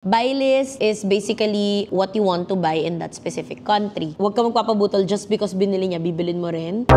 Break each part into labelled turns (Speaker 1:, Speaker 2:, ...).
Speaker 1: Buy list is basically what you want to buy in that specific country. Huwag ka magpapabutol just because binili niya, bibilin mo rin.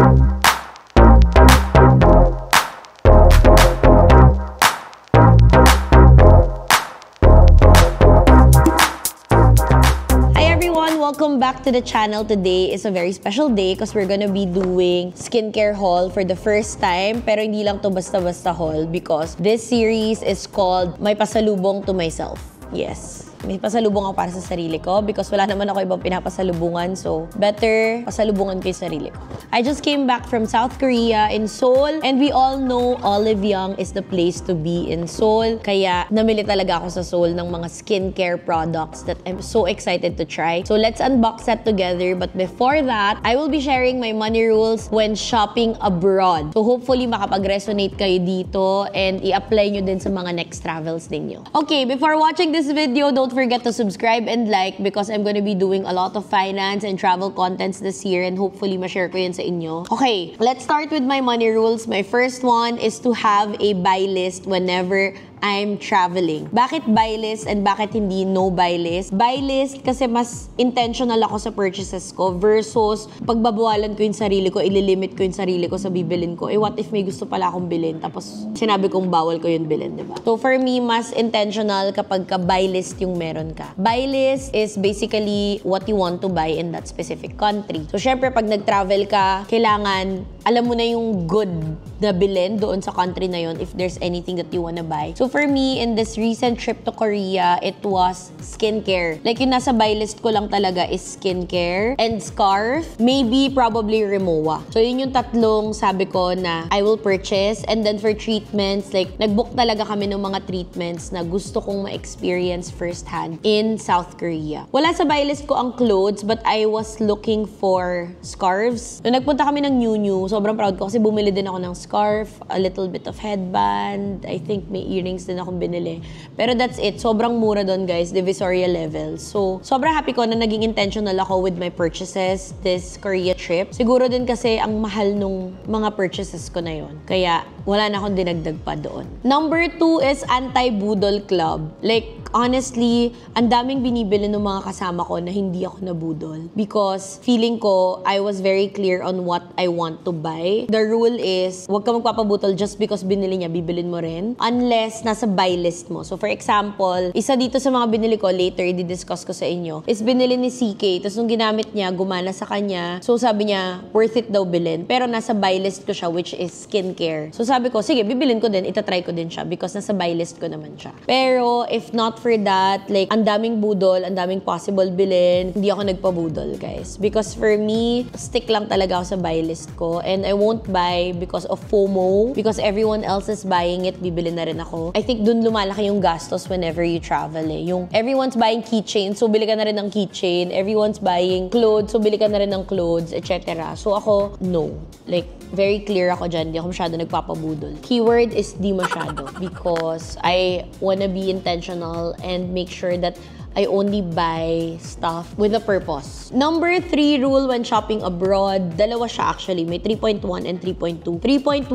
Speaker 1: Welcome back to the channel. Today is a very special day because we're gonna be doing skincare haul for the first time. Pero hindi lang to basta-basta haul because this series is called My Pasalubong to Myself. Yes. May pasalubong ako para sa sarili ko because wala naman ako ibang pinapasalubungan. So, better pasalubungan ko yung sarili ko. I just came back from South Korea in Seoul and we all know Olive Young is the place to be in Seoul. Kaya namili talaga ako sa Seoul ng mga skincare products that I'm so excited to try. So, let's unbox that together. But before that, I will be sharing my money rules when shopping abroad. So, hopefully makapag-resonate kayo dito and i-apply nyo din sa mga next travels ninyo. Okay, before watching this video, don't forget to subscribe and like because I'm gonna be doing a lot of finance and travel contents this year and hopefully ma-share ko yun sa inyo. Okay, let's start with my money rules. My first one is to have a buy list whenever I'm traveling. Bakit buy list and bakit hindi no buy list? Buy list kasi mas intentional ako sa purchases ko versus pagbabawalan ko yung sarili ko, ililimit ko yung sarili ko sa bibilin ko. Eh what if may gusto pala akong bilhin tapos sinabi kong bawal ko yung bilhin, diba? So for me, mas intentional kapag ka buy list yung meron ka. Buy list is basically what you want to buy in that specific country. So syempre pag nag-travel ka, kailangan alam mo na yung good na bilhin doon sa country na yon if there's anything that you wanna buy. So for me, in this recent trip to Korea, it was skincare. Like yung nasa buy list ko lang talaga is skincare and scarf, maybe probably Rimowa. So yun yung tatlong sabi ko na I will purchase. And then for treatments, like nag-book talaga kami ng mga treatments na gusto kong ma-experience firsthand in South Korea. Wala sa buy list ko ang clothes, but I was looking for scarves. Nung nagpunta kami ng New, sobrang proud ko kasi bumili din ako ng scarf, a little bit of headband, I think may earrings din akong binili. Pero that's it. Sobrang mura doon, guys. Divisoria level. So, sobrang happy ko na naging intentional ako with my purchases this Korea trip. Siguro din kasi ang mahal nung mga purchases ko na yon. Kaya, wala na akong dinagdag pa doon. Number 2 is Anti-Budol Club. Like, honestly, ang daming binibili ng mga kasama ko na hindi ako nabudol. Because feeling ko, I was very clear on what I want to buy. The rule is, huwag ka magpapabutol just because binili niya, bibilin mo rin. Unless nasa buy list mo. So for example, isa dito sa mga binili ko, later, i-discuss ko sa inyo, is binili ni CK. Tapos nung ginamit niya, gumana sa kanya. So sabi niya, worth it daw bilhin. Pero nasa buy list ko siya, which is skincare. So sabi ko, sige, bibilin ko din, itatry ko din siya because nasa buy list ko naman siya. Pero if not for that, like, ang daming budol, ang daming possible bilhin, hindi ako nagpabudol, guys. Because for me, stick lang talaga ako sa buy list ko. And I won't buy because of FOMO. Because everyone else is buying it, bibili na rin ako. I think dun lumalaki yung gastos whenever you travel eh. Yung everyone's buying keychain, so bili ka na rin ng keychain. Everyone's buying clothes, so bili ka na rin ng clothes, etc. So ako, no. Like, very clear ako dyan. Hindi ako masyado nagpapabudol. Keyword is di masyado because I wanna be intentional and make sure that I only buy stuff with a purpose. Number 3 rule when shopping abroad, dalawa siya actually. May 3.1 and 3.2. 3.1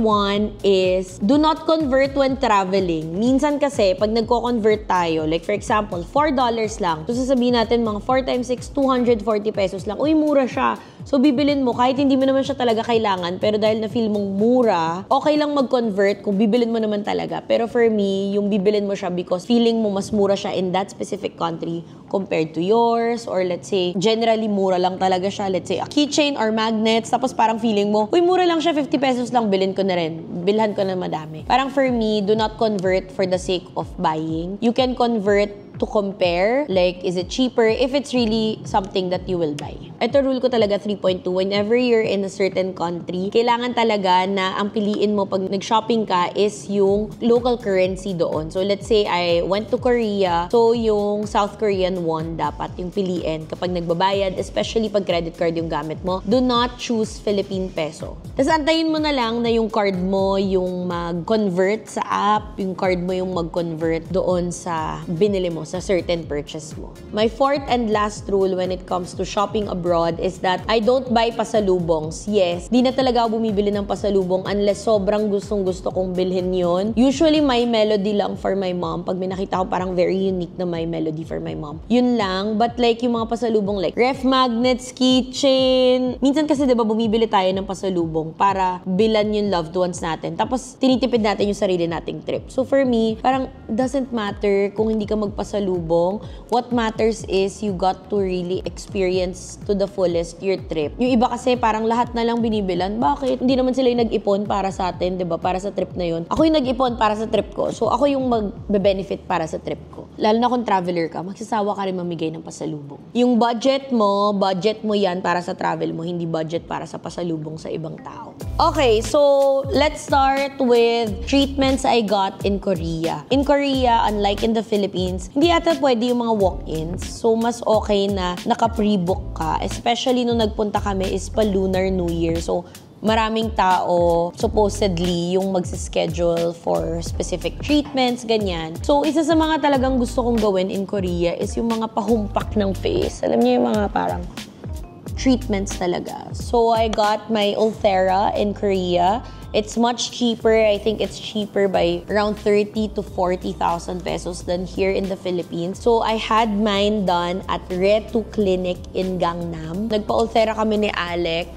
Speaker 1: is, do not convert when traveling. Minsan kasi, pag nagko-convert tayo, like for example, $4 lang. So sasabihin natin, mga 4 times 6, 240 pesos lang. Uy, mura siya. So, bibilin mo, kahit hindi mo naman siya talaga kailangan, pero dahil na-feel mong mura, okay lang mag-convert kung bibilin mo naman talaga. Pero for me, yung bibilin mo siya because feeling mo mas mura siya in that specific country compared to yours, or let's say, generally mura lang talaga siya. Let's say, a keychain or magnets, tapos parang feeling mo, uy, mura lang siya, 50 pesos lang, bilhin ko na rin. Bilhan ko na madami. Parang for me, do not convert for the sake of buying. You can convert to compare, like, is it cheaper if it's really something that you will buy. Ito rule ko talaga 3.2. Whenever you're in a certain country, kailangan talaga na ang piliin mo pag nag-shopping ka is yung local currency doon. So let's say I went to Korea, so yung South Korean won dapat yung piliin kapag nagbabayad, especially pag credit card yung gamit mo. Do not choose Philippine peso. Tapos antayin mo na lang na yung card mo yung mag-convert sa app, yung card mo yung mag-convert doon sa binili mo. sa certain purchase mo. My fourth and last rule when it comes to shopping abroad is that I don't buy pasalubongs. Yes, di na talaga ako bumibili ng pasalubong unless sobrang gustong-gusto kong bilhin yon. Usually, My Melody lang for my mom. Pag may nakita ko parang very unique na My Melody for my mom. Yun lang. But like yung mga pasalubong like ref magnets, keychain. Minsan kasi diba bumibili tayo ng pasalubong para bilan yung loved ones natin. Tapos tinitipid natin yung sarili nating trip. So for me, parang doesn't matter kung hindi ka magpasalubong. What matters is you got to really experience to the fullest your trip. Yung iba kasi parang lahat na lang binibilan. Bakit? Hindi naman sila yung nag-ipon para sa atin, diba? Para sa trip na yun. Ako yung nag-ipon para sa trip ko. So ako yung magbe-benefit para sa trip ko. Lalo na kung traveler ka, magsasawa ka rin mamigay ng pasalubong. Yung budget mo yan para sa travel mo, hindi budget para sa pasalubong sa ibang tao. Okay, so let's start with treatments I got in Korea. In Korea, unlike in the Philippines, hindi ata pwede yung mga walk-ins. So mas okay na naka-pre-book ka. Especially nung nagpunta kami is pa Lunar New Year. So maraming tao, supposedly, yung magsischedule for specific treatments, ganyan. So, isa sa mga talagang gusto kong gawin in Korea is yung mga pahumpak ng face. Alam niyo yung mga parang treatments talaga. So, I got my Ulthera in Korea. It's much cheaper. I think it's cheaper by around 30 to 40,000 pesos than here in the Philippines. So, I had mine done at Retu Clinic in Gangnam. Nagpa-Ulthera kami ni Alec.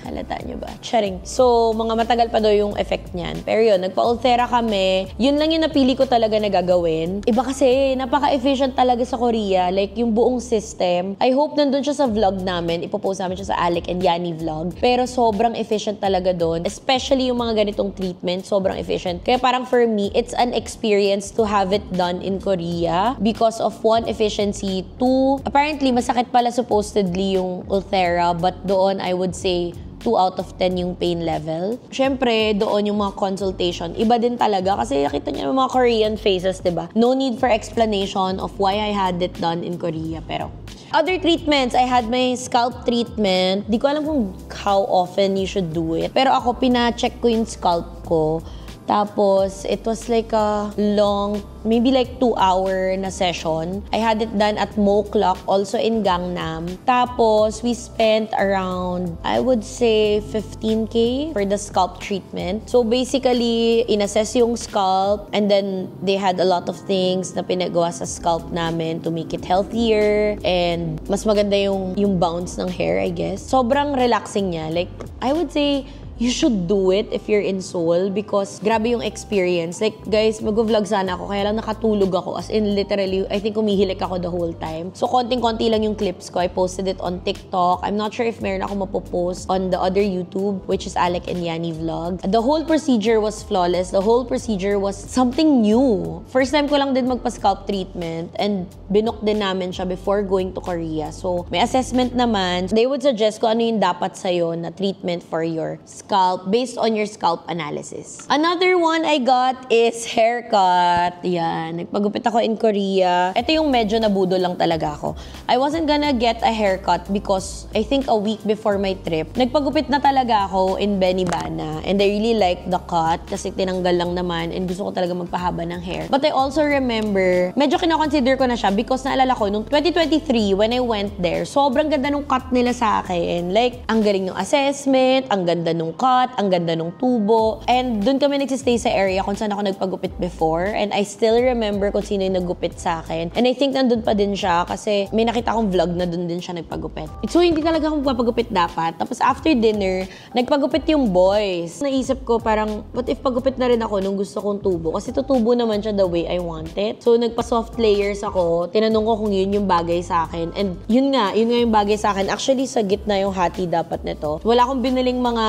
Speaker 1: Halata nyo ba? Charing. So, mga matagal pa daw yung effect niyan. Pero yun, nagpa-Ulthera kami. Yun lang yung napili ko talaga na gagawin. Iba kasi, napaka-efficient talaga sa Korea. Like, yung buong system. I hope nandun siya sa vlog namin. Ipopost namin siya sa Alec and Yani vlog. Pero sobrang efficient talaga doon. Especially yung mga ganitong treatment, sobrang efficient. Kaya parang for me, it's an experience to have it done in Korea because of one, efficiency. Two, apparently, masakit pala supposedly yung Ulthera, but doon I would say 2 out of 10 yung pain level. Siyempre, doon yung mga consultation, iba din talaga kasi nakita niyo yung mga Korean faces, diba? No need for explanation of why I had it done in Korea. Pero other treatments, I had my scalp treatment. Di ko alam kung how often you should do it. Pero ako, pina-check ko yung scalp ko. Tapos, it was like a long, maybe like 2-hour na session. I had it done at Mo Clock, also in Gangnam. Tapos, we spent around, I would say, 15K for the scalp treatment. So, basically, inassess yung scalp and then they had a lot of things na pinagawa sa scalp namin to make it healthier and mas maganda yung bounce ng hair, I guess. Sobrang relaxing niya. Like, I would say, you should do it if you're in Seoul because grabe yung experience. Like, guys, mag-vlog sana ako, kaya lang nakatulog ako. As in, literally, I think umihilik ako the whole time. So, konting-konti lang yung clips ko. I posted it on TikTok. I'm not sure if meron ako mapopost on the other YouTube, which is Alec and Yani Vlog. The whole procedure was flawless. The whole procedure was something new. First time ko lang din magpa-scalp treatment and binook din namin siya before going to Korea. So, may assessment naman. They would suggest kung ano yung dapat sa'yo na treatment for your scalp based on your scalp analysis. Another one I got is haircut. Yan. Nagpagupit ako in Korea. Ito yung medyo nabudo lang talaga ako. I wasn't gonna get a haircut because I think a week before my trip, nagpagupit na talaga ako in Benibana. And I really liked the cut kasi tinanggal lang naman and gusto ko talaga magpahaba ng hair. But I also remember, medyo kinoconsider ko na siya because naalala ko, nung 2023, when I went there, sobrang ganda nung cut nila sa akin. Like, ang galing ng assessment, ang ganda nung cut, ang ganda nung tubo. And dun kami nagsistay sa area kung saan ako nagpagupit before. And I still remember kung sino yung naggupit sa akin. And I think nandun pa din siya kasi may nakita akong vlog na dun din siya nagpagupit. So, hindi talaga ako magpapagupit dapat. Tapos after dinner, nagpagupit yung boys. Naisip ko parang, what if pagupit na rin ako nung gusto kong tubo? Kasi tutubo naman siya the way I want it. So, nagpa-soft layers ako. Tinanong ko kung yun yung bagay sa akin. And yun nga yung bagay sa akin. Actually, sa gitna yung hati dapat nito. Wala akong biniling mga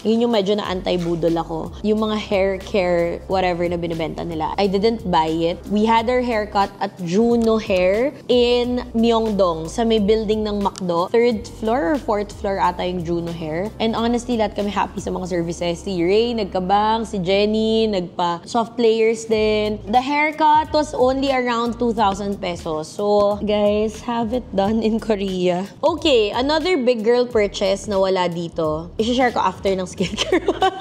Speaker 1: yun yung medyo na anti-budol ako. Yung mga hair care, whatever na binibenta nila. I didn't buy it. We had our haircut at Juno Hair in Myeongdong sa may building ng McDo. 3rd floor or 4th floor ata yung Juno Hair. And honestly, lahat kami happy sa mga services. Si Ray, nagkabang. Si Jenny, nagpa-soft layers din. The haircut was only around 2,000 pesos. So, guys, have it done in Korea. Okay, another big girl purchase na wala dito. I-share ko after ng skincare haul.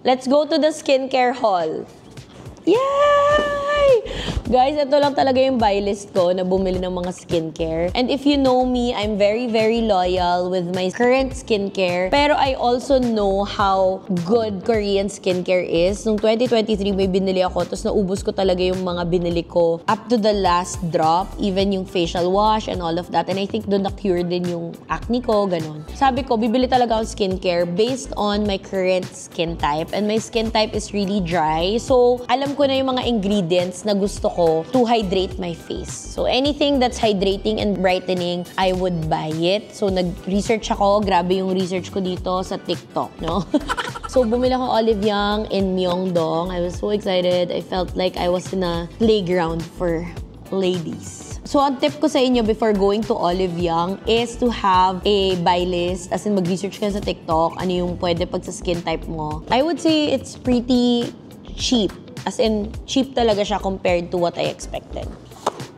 Speaker 1: Let's go to the skincare haul. Yay! Guys, ito lang talaga yung buy list ko na bumili ng mga skincare. And if you know me, I'm very, very loyal with my current skincare. Pero I also know how good Korean skincare is. Nung 2023, may binili ako, tapos naubos ko talaga yung mga binili ko up to the last drop, even yung facial wash and all of that. And I think doon na-cure din yung acne ko, ganun. Sabi ko, bibili talaga ako skincare based on my current skin type. And my skin type is really dry. So, alam ko na yung mga ingredients na gusto ko to hydrate my face. So, anything that's hydrating and brightening, I would buy it. So, nag-research ako. Grabe yung research ko dito sa TikTok, no? So, bumili ako Olive Young in Myeongdong. I was so excited. I felt like I was in a playground for ladies. So, ang tip ko sa inyo before going to Olive Young is to have a buy list. As in, mag-research ka sa TikTok, ano yung pwede pag sa skin type mo. I would say it's pretty cheap. As in, cheap talaga siya compared to what I expected.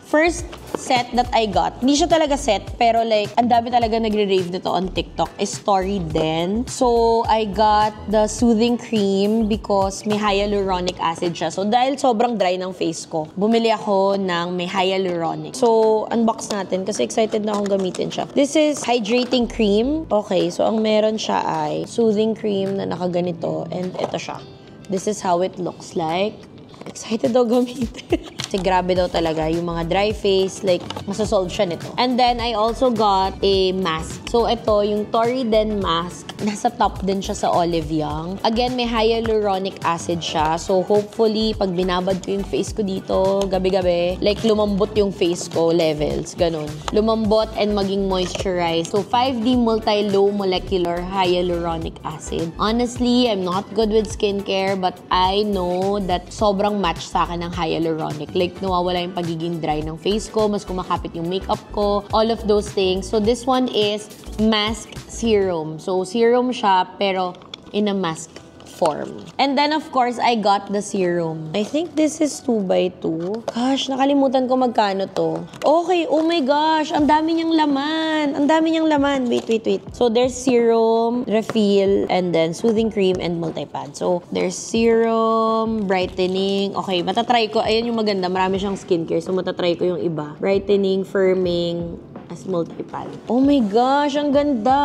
Speaker 1: First set that I got, hindi siya talaga set, pero like, ang dami talaga nagre-rave nito on TikTok, is Toriden. So, I got the soothing cream because may hyaluronic acid siya. So, dahil sobrang dry ng face ko, bumili ako ng may hyaluronic. So, unbox natin kasi excited na akong gamitin siya. This is hydrating cream. Okay, so ang meron siya ay soothing cream na nakaganito, and ito siya. This is how it looks like. Excited daw gamitin. Kasi grabe daw talaga yung mga dry face, like, masasolve siya nito. And then, I also got a mask. So, ito, yung Toriden mask. Nasa top din siya sa Olive Young. Again, may hyaluronic acid siya. So, hopefully, pag binabad ko yung face ko dito, gabi-gabi, like, lumambot yung face ko, levels, ganun. Lumambot and maging moisturized. So, 5D multi-low molecular hyaluronic acid. Honestly, I'm not good with skincare, but I know that sobrang match sa akin ng hyaluronic. Like, nawawala yung pagiging dry ng face ko, mas kumakapit yung makeup ko, all of those things. So, this one is mask serum. So, serum siya, pero in a mask form. And then, of course, I got the serum. I think this is 2x2. Gosh, nakalimutan ko magkano to. Okay, oh my gosh, ang dami niyang laman. Ang dami niyang laman. Wait. So, there's serum, refill, and then soothing cream and multipad. So, there's serum, brightening. Okay, matatry ko. Ayan yung maganda. Marami siyang skincare. So, matatry ko yung iba. Brightening, firming, as multipad. Oh my gosh, ang ganda!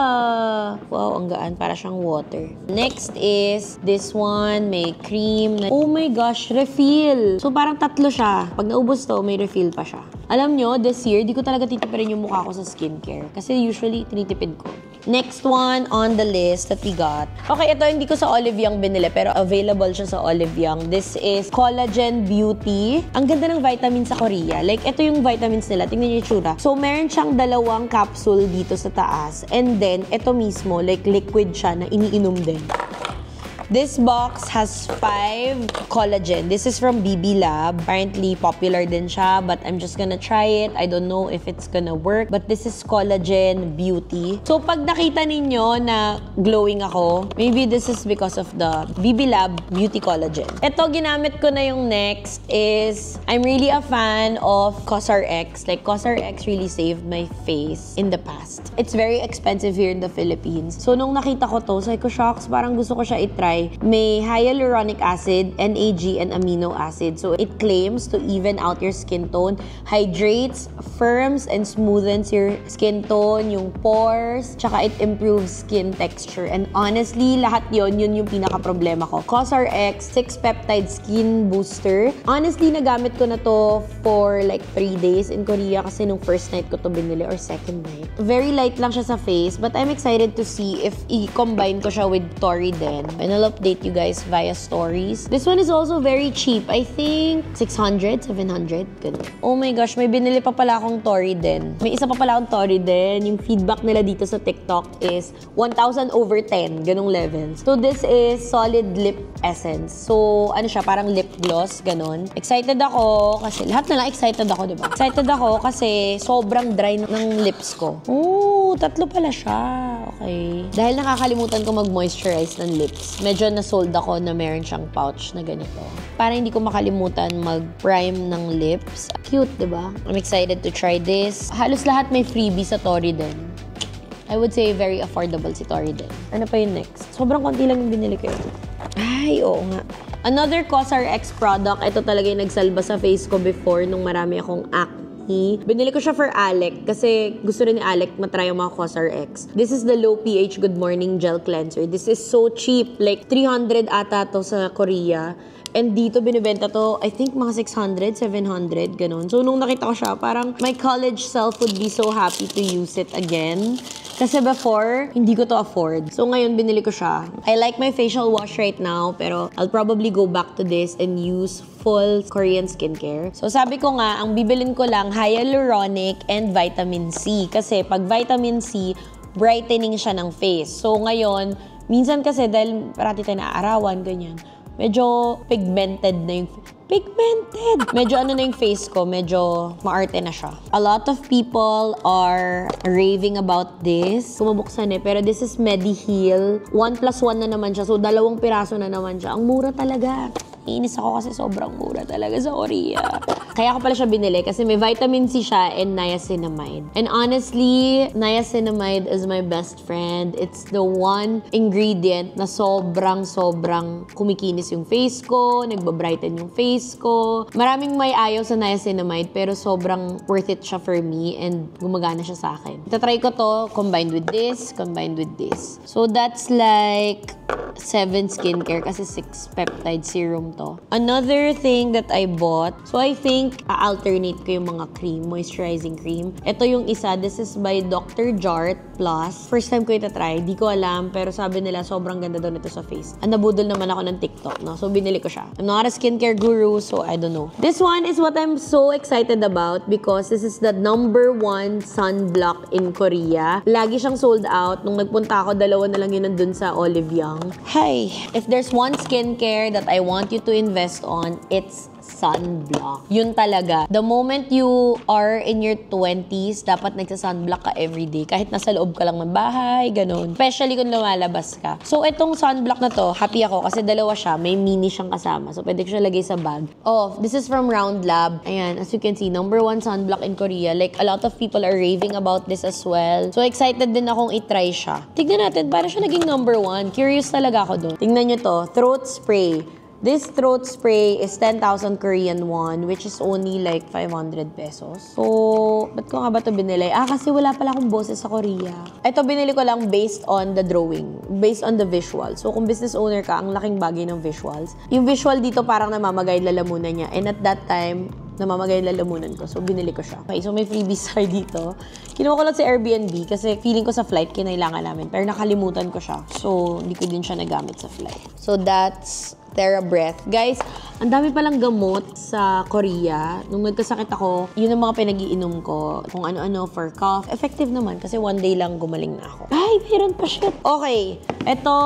Speaker 1: Wow, ang gaan. Para siyang water. Next is this one. May cream. Oh my gosh, refill! So, parang tatlo siya. Pag naubos to, may refill pa siya. Alam nyo, this year, di ko talaga titipirin yung mukha ko sa skincare. Kasi usually, tinitipid ko. Next one on the list that we got. Okay, ito hindi ko sa Olive Young binili, pero available siya sa Olive Young. This is Collagen Beauty. Ang ganda ng vitamins sa Korea. Like, ito yung vitamins nila. Tingnan niyo yung tsura. So, meron siyang 2 capsule dito sa taas. And then, ito mismo, like liquid siya na iniinom din. This box has 5 collagen. This is from BB Lab. Apparently, popular din siya, but I'm just gonna try it. I don't know if it's gonna work, but this is Collagen Beauty. So, pag nakita ninyo na glowing ako, maybe this is because of the BB Lab Beauty Collagen. Ito, ginamit ko na yung next is, I'm really a fan of CosRX. Like, CosRX really saved my face in the past. It's very expensive here in the Philippines. So, nung nakita ko to, sabi ko, shocks, parang gusto ko siya itry. May hyaluronic acid, NAG, and amino acid. So, it claims to even out your skin tone, hydrates, firms, and smoothens your skin tone, yung pores, tsaka it improves skin texture. And honestly, lahat yun yung pinaka-problema ko. CosRX 6-peptide skin booster. Honestly, nagamit ko na to for like 3 days in Korea kasi nung first night ko to binili or second night. Very light lang siya sa face, but I'm excited to see if i-combine ko siya with Toriden. And I'll update you guys via stories. This one is also very cheap. I think 600, 700. Ganun. Oh my gosh, may binili pa pala akong Toriden. May isa pa pala akong Toriden. Yung feedback nila dito sa TikTok is 1,000/10. Ganong levels. So this is solid lip essence. So ano siya, parang lip gloss. Ganon. Excited ako kasi, lahat na lang excited ako, diba? Excited ako kasi sobrang dry ng lips ko. Oh, 3 pala siya. Okay. Dahil nakakalimutan ko mag-moisturize ng lips. Medyo na-sold ako na meron siyang pouch na ganito. Para hindi ko makalimutan mag-prime ng lips. Cute, diba? I'm excited to try this. Halos lahat may freebie sa Toriden. I would say very affordable si Toriden. Ano pa yung next? Sobrang konti lang yung binili ko. Ay, oo nga. Another COSRX product, ito talaga yung nagsalba sa face ko before nung marami akong acne. Binili ko siya for Alec kasi gusto rin ni Alec matry yung mga COSRX. This is the low pH Good Morning Gel Cleanser. This is so cheap. Like 300 ata to sa Korea. And dito binibenta to, I think mga 600, 700, ganun. So nung nakita ko siya, parang my college self would be so happy to use it again. Kasi before, hindi ko to afford. So ngayon, binili ko siya. I like my facial wash right now, pero I'll probably go back to this and use full Korean skincare. So sabi ko nga, ang bibilin ko lang, hyaluronic and vitamin C. Kasi pag vitamin C, brightening siya ng face. So ngayon, minsan kasi dahil parati tayo naaarawan, ganyan, medyo pigmented na yung medyo ano na yung face ko, medyo maarte na siya. A lot of people are raving about this. Kumabuksan pero this is Mediheal. 1+1 na naman siya. So, 2 piraso na naman siya. Ang mura talaga. Inis ako kasi sobrang mura talaga sa Korea. Kaya ko pala siya binili kasi may vitamin C siya and niacinamide. And honestly, niacinamide is my best friend. It's the one ingredient na sobrang kumikinis yung face ko, nagbabrighten yung face ko. Maraming may ayaw sa niacinamide pero sobrang worth it siya for me and gumagana siya sa akin. Itatry ko to combined with this, combined with this. So that's like 7 skincare kasi 6 peptide serum to. Another thing that I bought, so I think alternate ko yung mga cream, moisturizing cream. Ito yung isa, this is by Dr. Jart Plus. First time ko itatry, di ko alam, pero sabi nila sobrang ganda daw nito sa face. Nabudol naman ako ng TikTok, no? So binili ko siya. I'm not a skincare guru, so I don't know. This one is what I'm so excited about because this is the #1 sunblock in Korea. Lagi siyang sold out. Nung nagpunta ako, 2 na lang yun nandun sa Olive Young. Hey, if there's one skincare that I want you to invest on, it's sunblock. Yun talaga. The moment you are in your 20s, dapat nagsa-sunblock ka everyday. Kahit nasa loob ka lang ng bahay, ganun. Especially kung lumalabas ka. So, itong sunblock na to, happy ako kasi 2 siya. May mini siyang kasama. So, pwede ko siya lagay sa bag. Oh, this is from Round Lab. Ayan, as you can see, #1 sunblock in Korea. Like, a lot of people are raving about this as well. So, excited din akong itry siya. Tignan natin, paano siya naging #1? Curious talaga ako doon. Tingnan nyo to, throat spray. This throat spray is 10,000 Korean won, which is only like 500 pesos. So, ba't ko nga ba ito binili? Kasi wala pala akong boses sa Korea. Ito binili ko lang based on the drawing, based on the visual. So, kung business owner ka, ang laking bagay ng visuals. Yung visual dito parang namamagay lalamunan niya. And at that time, namamagay lalamunan ko. So, binili ko siya. Okay, so may freebies tayo dito. Kinuha ko lang sa Airbnb kasi feeling ko sa flight kinailangan namin. Pero nakalimutan ko siya. So, hindi ko din siya nagamit sa flight. So, that's TheraBreath. Guys, ang dami palang gamot sa Korea. Nung nagkasakit ako, yun ang mga pinag-iinom ko. Kung ano-ano for cough. Effective naman kasi 1 day lang gumaling na ako. Ay, meron pa siya. Okay, ito,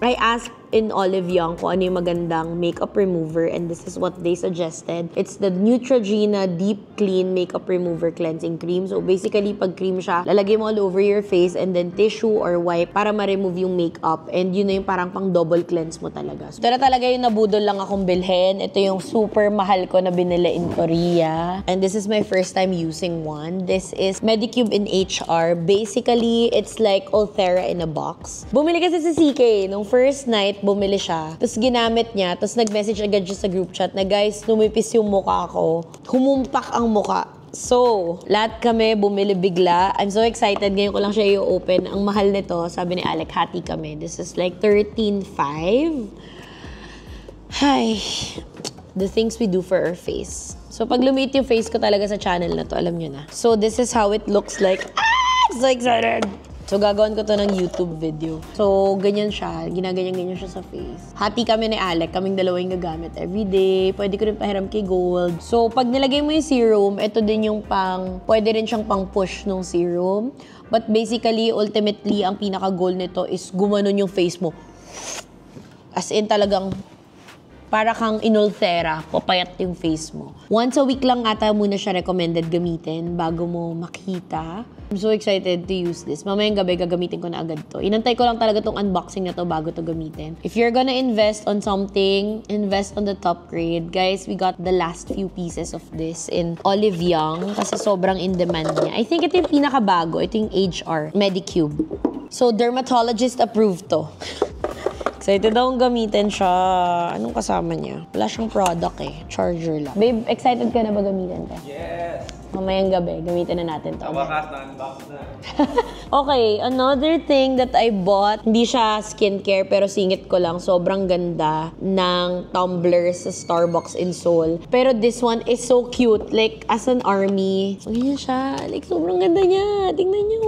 Speaker 1: I asked in Olive Young kung ano yung magandang makeup remover and this is what they suggested. It's the Neutrogena Deep Clean Makeup Remover Cleansing Cream. So basically, pag cream siya, lalagay mo all over your face and then tissue or wipe para ma-remove yung makeup and yun na yung parang pang double cleanse mo talaga. So, talaga yung nabudol lang akong bilhin. Ito yung super mahal ko na binili in Korea. And this is my first time using one. This is Medicube in HR. Basically, it's like Ulthera in a box. Bumili kasi si CK nung first night, bumili siya. Tapos ginamit niya. Tapos nag-message agad siya sa group chat na, guys, numipis yung mukha ko. Humumpak ang mukha. So, lahat kami bumili bigla. I'm so excited. Ngayon ko lang siya i-open. Ang mahal nito, sabi ni Alec, hati kami. This is like 13.5. Hi. The things we do for our face. So, pag lumit yung face ko talaga sa channel na to, alam nyo na. So, this is how it looks like. So excited! So, gagawin ko to ng YouTube video. So, ganyan siya. Ginaganyan-ganyan siya sa face. Hati kami ni Alec. Kaming 2 yung gagamit everyday. Pwede ko rin pahiram kay Gold. So, pag nilagay mo yung serum, ito din yung pwede rin siyang pang-push ng serum. But basically, ultimately, ang pinaka-goal nito is gumanon yung face mo. As in, talagang para kang inulthera, papayat yung face mo. Once a week lang ata muna siya recommended gamitin bago mo makita. I'm so excited to use this. Mamayang gabi, gagamitin ko na agad to. Inantay ko lang talaga tong unboxing na to bago to gamitin. If you're gonna invest on something, invest on the top grade. Guys, we got the last few pieces of this in Olive Young kasi sobrang in demand niya. I think ito yung pinakabago. Ito yung HR Medicube. So, dermatologist approved to. Excited akong gamitin siya. Anong kasama niya? Wala siyang product eh. Charger lang. Babe, excited ka na ba gamitin to?
Speaker 2: Yes!
Speaker 1: Mamayang gabi, gamitin na natin to.
Speaker 2: Wakas na, unbox na.
Speaker 1: Okay, another thing that I bought, hindi siya skincare pero singit ko lang, sobrang ganda ng tumbler sa Starbucks in Seoul. Pero this one is so cute, like as an army. So, ganyan siya. Like, sobrang ganda niya. Tingnan niyo.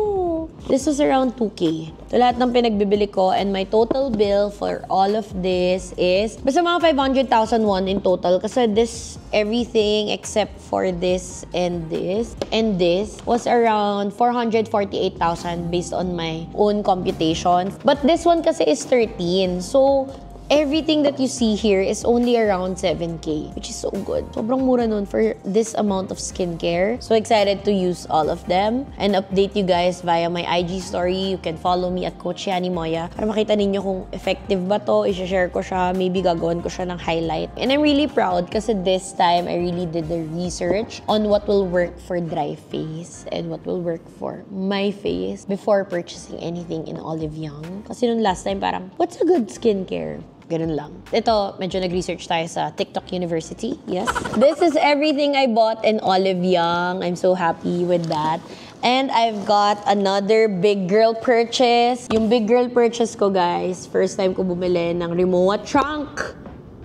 Speaker 1: This was around 2K. So, lahat ng pinagbibili ko and my total bill for all of this is basta mga 500,000 won in total kasi this, everything except for this and this was around 448,000 based on my own computations. But this one kasi is 13. So, everything that you see here is only around 7K, which is so good. Sobrang mura nun for this amount of skincare. So excited to use all of them and update you guys via my IG story. You can follow me at Coach Yani Moya para makita ninyo kung effective ba to. I-share ko siya. Maybe gagawin ko siya ng highlight. And I'm really proud kasi this time I really did the research on what will work for dry face and what will work for my face before purchasing anything in Olive Young. Kasi nung last time parang, what's a good skincare? Ganun lang. Ito, medyo nag-research tayo sa TikTok University. Yes. This is everything I bought in Olive Young. I'm so happy with that. And I've got another big girl purchase. Yung big girl purchase ko, guys, first time ko bumili ng Rimowa trunk.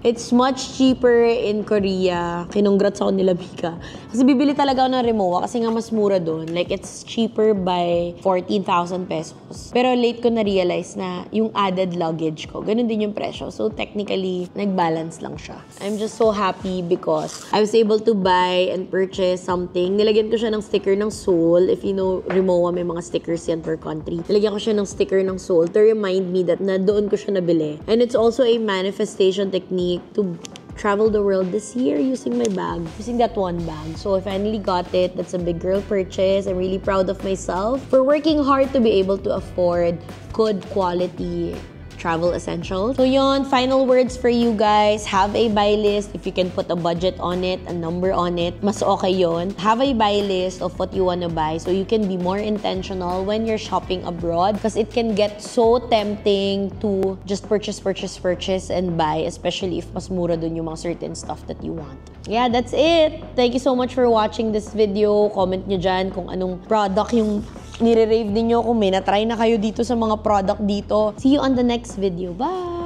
Speaker 1: It's much cheaper in Korea. Kinongrats ako nila, Bika. Kasi bibili talaga ako ng Rimowa kasi nga mas mura doon. Like, it's cheaper by 14,000 pesos. Pero late ko na-realize na yung added luggage ko, ganun din yung presyo. So, technically, nag-balance lang siya. I'm just so happy because I was able to buy and purchase something. Nilagyan ko siya ng sticker ng Seoul. If you know, Rimowa, may mga stickers yan per country. Nilagyan ko siya ng sticker ng Seoul to remind me that na doon ko siya nabili. And it's also a manifestation technique to travel the world this year using my bag, using that one bag. So I finally got it. That's a big girl purchase. I'm really proud of myself for working hard to be able to afford good quality travel essentials. So yon, final words for you guys. Have a buy list. If you can put a budget on it, a number on it, mas okay yon. Have a buy list of what you wanna buy so you can be more intentional when you're shopping abroad because it can get so tempting to just purchase and buy, especially if mas mura dun yung mga certain stuff that you want. Yeah, that's it. Thank you so much for watching this video. Comment nyo dyan kung anong product yung nire-rave ninyo, kung may na-try na kayo dito sa mga product dito. See you on the next video. Bye!